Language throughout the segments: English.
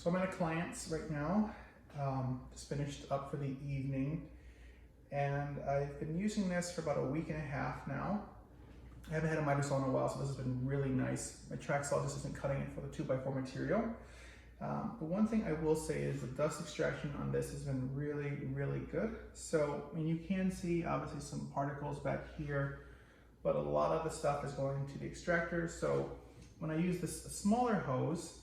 So I'm at a client's right now, just finished up for the evening, and I've been using this for about a week and a half now. I haven't had a miter saw in a while, so this has been really nice. My track saw just isn't cutting it for the 2x4 material. But one thing I will say is the dust extraction on this has been really, really good. So, I mean, you can see obviously some particles back here, but a lot of the stuff is going to the extractor. So when I use this smaller hose,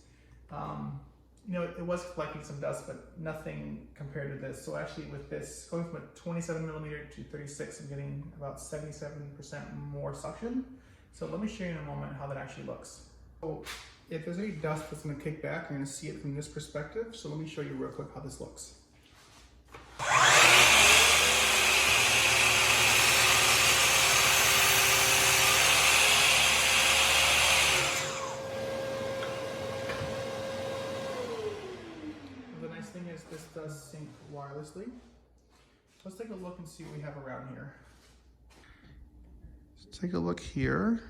you know, it was collecting some dust, but nothing compared to this. So actually with this, going from a 27 millimeter to 36, I'm getting about 77% more suction. So let me show you in a moment how that actually looks. So if there's any dust that's gonna kick back, you're gonna see it from this perspective. So let me show you real quick how this looks. The nice thing is this does sync wirelessly. Let's take a look and see what we have around here. Let's take a look here.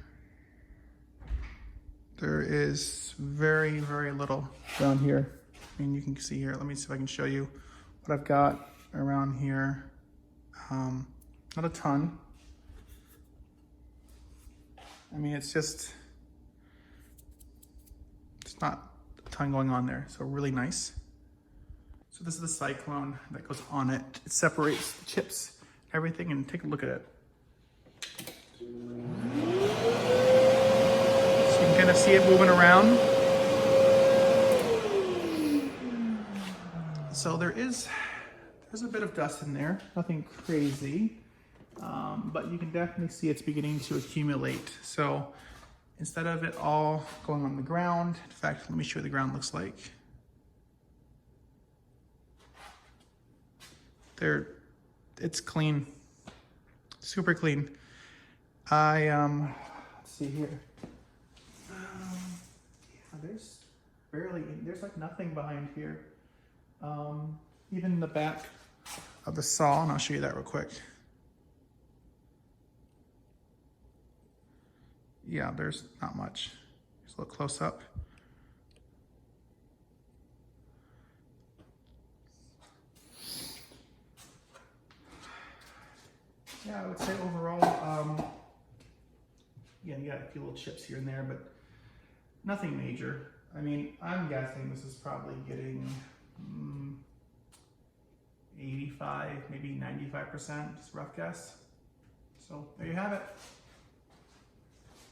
There is very, very little down here. I mean, you can see here, let me see if I can show you what I've got around here. Not a ton. I mean, it's not a ton going on there, so really nice. So this is the cyclone that goes on it. It separates the chips, everything, and take a look at it. So you can kind of see it moving around. So there's a bit of dust in there, nothing crazy, but you can definitely see it's beginning to accumulate. So instead of it all going on the ground, in fact, let me show you what the ground looks like. It's clean, super clean. Let's see here. Yeah, there's like nothing behind here. Even in the back of the saw, and I'll show you that real quick. Yeah, there's not much. Just look close up. Yeah, I would say overall, yeah, you got a few little chips here and there, but nothing major. I mean, I'm guessing this is probably getting 85, maybe 95%, just rough guess. So there you have it.